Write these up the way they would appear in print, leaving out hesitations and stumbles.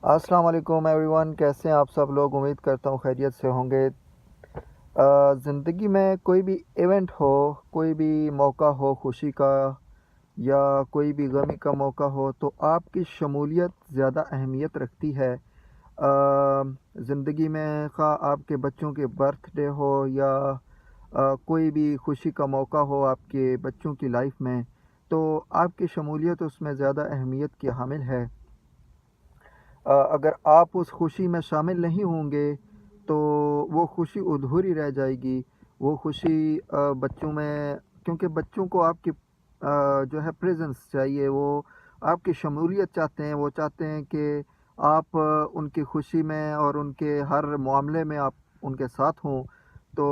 السلام علیکم every one, کیسے ہیں آپ سب لوگ؟ امید کرتا ہوں خیریت سے ہوں گے۔ زندگی میں کوئی بھی ایونٹ ہو، کوئی بھی موقع ہو خوشی کا یا کوئی بھی غمی کا موقع ہو، تو آپ کی شمولیت زیادہ اہمیت رکھتی ہے۔ زندگی میں خواہ آپ کے بچوں کے برتھ ڈے ہو یا کوئی بھی خوشی کا موقع ہو آپ کے بچوں کی لائف میں، تو آپ کی شمولیت اس میں زیادہ اہمیت کی حامل ہے۔ اگر آپ اس خوشی میں شامل نہیں ہوں گے تو وہ خوشی ادھوری رہ جائے گی۔ وہ خوشی بچوں میں، کیونکہ بچوں کو آپ کی جو ہے پریزنس چاہیے، وہ آپ کی شمولیت چاہتے ہیں، وہ چاہتے ہیں کہ آپ ان کی خوشی میں اور ان کے ہر معاملے میں آپ ان کے ساتھ ہوں۔ تو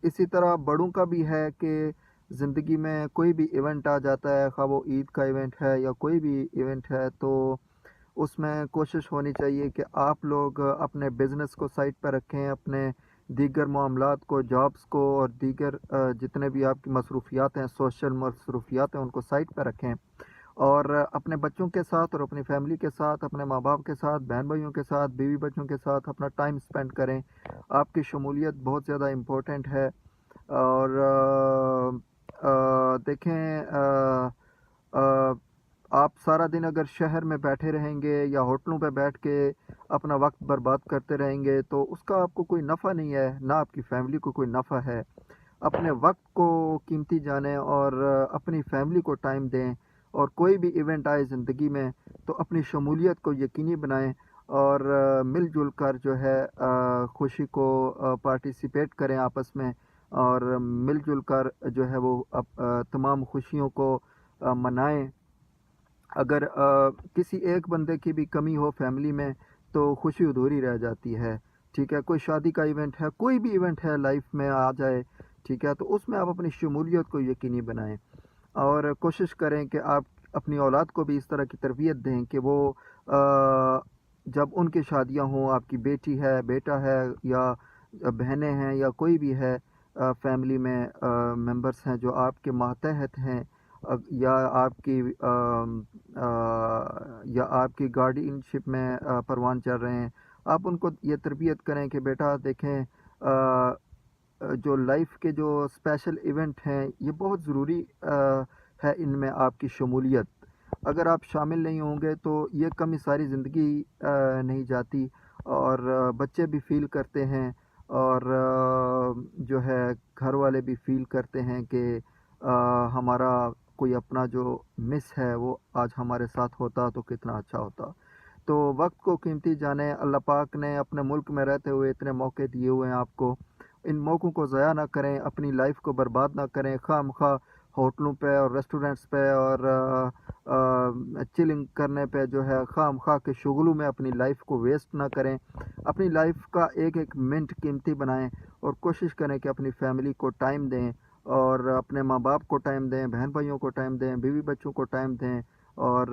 اسی طرح بڑوں کا بھی ہے کہ زندگی میں کوئی بھی ایونٹ آ جاتا ہے، خواہ وہ عید کا ایونٹ ہے یا کوئی بھی ایونٹ ہے، تو اس میں کوشش ہونی چاہیے کہ آپ لوگ اپنے بزنس کو سائٹ پہ رکھیں، اپنے دیگر معاملات کو، جابس کو اور دیگر جتنے بھی آپ کی مصروفیات ہیں، سوشل مصروفیات ہیں، ان کو سائٹ پہ رکھیں اور اپنے بچوں کے ساتھ اور اپنی فیملی کے ساتھ، اپنے ماں باپ کے ساتھ، بہن بھائیوں کے ساتھ، بیوی بچوں کے ساتھ اپنا ٹائم سپینڈ کریں۔ آپ کی شمولیت بہت زیادہ امپورٹنٹ ہے۔ اور دیکھیں، آپ سارا دن اگر شہر میں بیٹھے رہیں گے یا ہوٹلوں پہ بیٹھ کے اپنا وقت برباد کرتے رہیں گے تو اس کا آپ کو کوئی نفع نہیں ہے، نہ آپ کی فیملی کو کوئی نفع ہے۔ اپنے وقت کو قیمتی جانیں اور اپنی فیملی کو ٹائم دیں، اور کوئی بھی ایونٹ آئے زندگی میں تو اپنی شمولیت کو یقینی بنائیں اور مل جل کر جو ہے خوشی کو پارٹیسپیٹ کریں آپس میں، اور مل جل کر جو ہے وہ تمام خوشیوں کو منائیں۔ اگر کسی ایک بندے کی بھی کمی ہو فیملی میں تو خوشی ادھوری رہ جاتی ہے، ٹھیک ہے؟ کوئی شادی کا ایونٹ ہے، کوئی بھی ایونٹ ہے لائف میں آ جائے، ٹھیک ہے، تو اس میں آپ اپنی شمولیت کو یقینی بنائیں اور کوشش کریں کہ آپ اپنی اولاد کو بھی اس طرح کی تربیت دیں کہ وہ جب ان کی شادیاں ہوں، آپ کی بیٹی ہے، بیٹا ہے یا بہنیں ہیں یا کوئی بھی ہے فیملی میں ممبرس ہیں جو آپ کے ماتحت ہیں، یا آپ کی یا آپ کی گارڈین شپ میں پروان چڑھ رہے ہیں، آپ ان کو یہ تربیت کریں کہ بیٹا دیکھیں، جو لائف کے جو اسپیشل ایونٹ ہیں یہ بہت ضروری ہے، ان میں آپ کی شمولیت اگر آپ شامل نہیں ہوں گے تو یہ کمی ساری زندگی نہیں جاتی، اور بچے بھی فیل کرتے ہیں اور جو ہے گھر والے بھی فیل کرتے ہیں کہ ہمارا کوئی اپنا جو مس ہے وہ آج ہمارے ساتھ ہوتا تو کتنا اچھا ہوتا۔ تو وقت کو قیمتی جانیں۔ اللہ پاک نے اپنے ملک میں رہتے ہوئے اتنے موقع دیے ہوئے ہیں آپ کو، ان موقعوں کو ضائع نہ کریں، اپنی لائف کو برباد نہ کریں خواہ مخواہ ہوٹلوں پہ اور ریسٹورنٹس پہ اور چلنگ کرنے پہ جو ہے خواہ مخواہ کے شغلوں میں اپنی لائف کو ویسٹ نہ کریں۔ اپنی لائف کا ایک ایک منٹ قیمتی بنائیں اور کوشش کریں کہ اپنی فیملی کو ٹائم دیں اور اپنے ماں باپ کو ٹائم دیں، بہن بھائیوں کو ٹائم دیں، بیوی بچوں کو ٹائم دیں، اور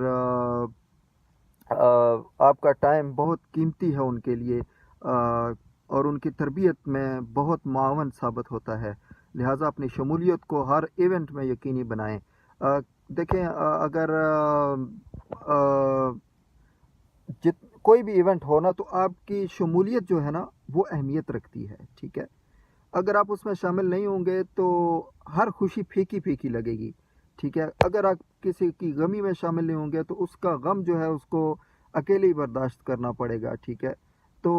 آپ کا ٹائم بہت قیمتی ہے ان کے لیے، اور ان کی تربیت میں بہت معاون ثابت ہوتا ہے۔ لہٰذا اپنی شمولیت کو ہر ایونٹ میں یقینی بنائیں۔ دیکھیں، اگر کوئی بھی ایونٹ ہو نا تو آپ کی شمولیت جو ہے نا وہ اہمیت رکھتی ہے، ٹھیک ہے؟ اگر آپ اس میں شامل نہیں ہوں گے تو ہر خوشی پھیکی پھیکی لگے گی، ٹھیک ہے؟ اگر آپ کسی کی غمی میں شامل نہیں ہوں گے تو اس کا غم جو ہے اس کو اکیلے ہی برداشت کرنا پڑے گا، ٹھیک ہے؟ تو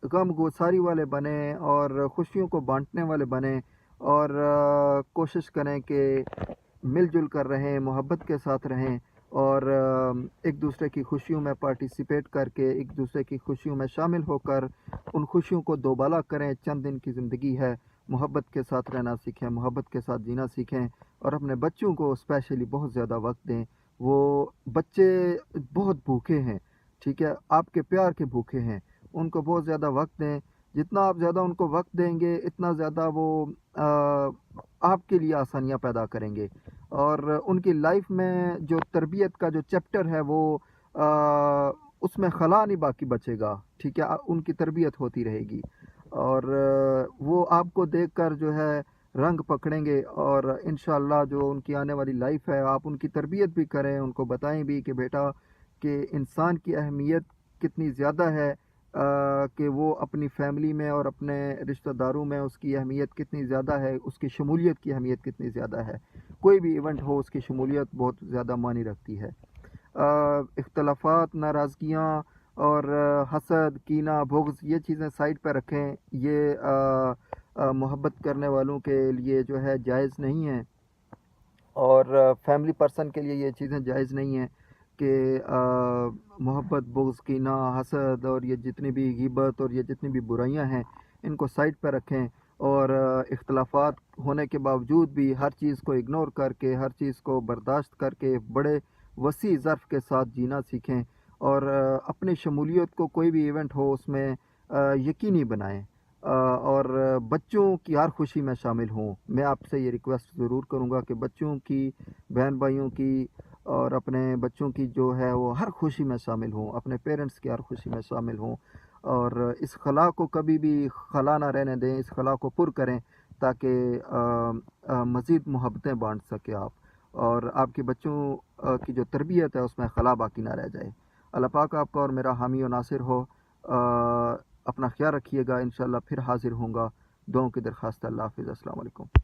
غم گساری والے بنیں اور خوشیوں کو بانٹنے والے بنیں، اور کوشش کریں کہ مل جل کر رہیں، محبت کے ساتھ رہیں، اور ایک دوسرے کی خوشیوں میں پارٹیسپیٹ کر کے، ایک دوسرے کی خوشیوں میں شامل ہو کر ان خوشیوں کو دوبالا کریں۔ چند دن کی زندگی ہے، محبت کے ساتھ رہنا سیکھیں، محبت کے ساتھ جینا سیکھیں، اور اپنے بچوں کو اسپیشلی بہت زیادہ وقت دیں۔ وہ بچے بہت بھوکے ہیں، ٹھیک ہے؟ آپ کے پیار کے بھوکے ہیں، ان کو بہت زیادہ وقت دیں۔ جتنا آپ زیادہ ان کو وقت دیں گے اتنا زیادہ وہ آپ کے لیے آسانیاں پیدا کریں گے، اور ان کی لائف میں جو تربیت کا جو چیپٹر ہے وہ اس میں خلا نہیں باقی بچے گا، ٹھیک ہے؟ ان کی تربیت ہوتی رہے گی، اور وہ آپ کو دیکھ کر جو ہے رنگ پکڑیں گے، اور انشاءاللہ جو ان کی آنے والی لائف ہے آپ ان کی تربیت بھی کریں، ان کو بتائیں بھی کہ بیٹا کہ انسان کی اہمیت کتنی زیادہ ہے، کہ وہ اپنی فیملی میں اور اپنے رشتہ داروں میں اس کی اہمیت کتنی زیادہ ہے، اس کی شمولیت کی اہمیت کتنی زیادہ ہے۔ کوئی بھی ایونٹ ہو اس کی شمولیت بہت زیادہ معنی رکھتی ہے۔ اختلافات، ناراضگیاں اور حسد، کینہ، بغض، یہ چیزیں سائڈ پہ رکھیں، یہ محبت کرنے والوں کے لیے جو ہے جائز نہیں ہیں، اور فیملی پرسن کے لیے یہ چیزیں جائز نہیں ہیں کہ محبت، بغض، کینہ، حسد اور یہ جتنی بھی غیبت اور یہ جتنی بھی برائیاں ہیں ان کو سائڈ پہ رکھیں، اور اختلافات ہونے کے باوجود بھی ہر چیز کو اگنور کر کے، ہر چیز کو برداشت کر کے بڑے وسیع ظرف کے ساتھ جینا سیکھیں، اور اپنی شمولیت کو کوئی بھی ایونٹ ہو اس میں یقینی بنائیں، اور بچوں کی ہر خوشی میں شامل ہوں۔ میں آپ سے یہ ریکویسٹ ضرور کروں گا کہ بچوں کی، بہن بھائیوں کی اور اپنے بچوں کی جو ہے وہ ہر خوشی میں شامل ہوں، اپنے پیرنٹس کی ہر خوشی میں شامل ہوں، اور اس خلا کو کبھی بھی خلا نہ رہنے دیں، اس خلا کو پر کریں تاکہ مزید محبتیں بانٹ سکے آپ، اور آپ کے بچوں کی جو تربیت ہے اس میں خلا باقی نہ رہ جائے۔ اللہ پاک آپ کا اور میرا حامی و ناصر ہو۔ اپنا خیال رکھیے گا، انشاءاللہ پھر حاضر ہوں گا۔ دعاؤں کی درخواست ہے۔ اللہ حافظ، السلام علیکم۔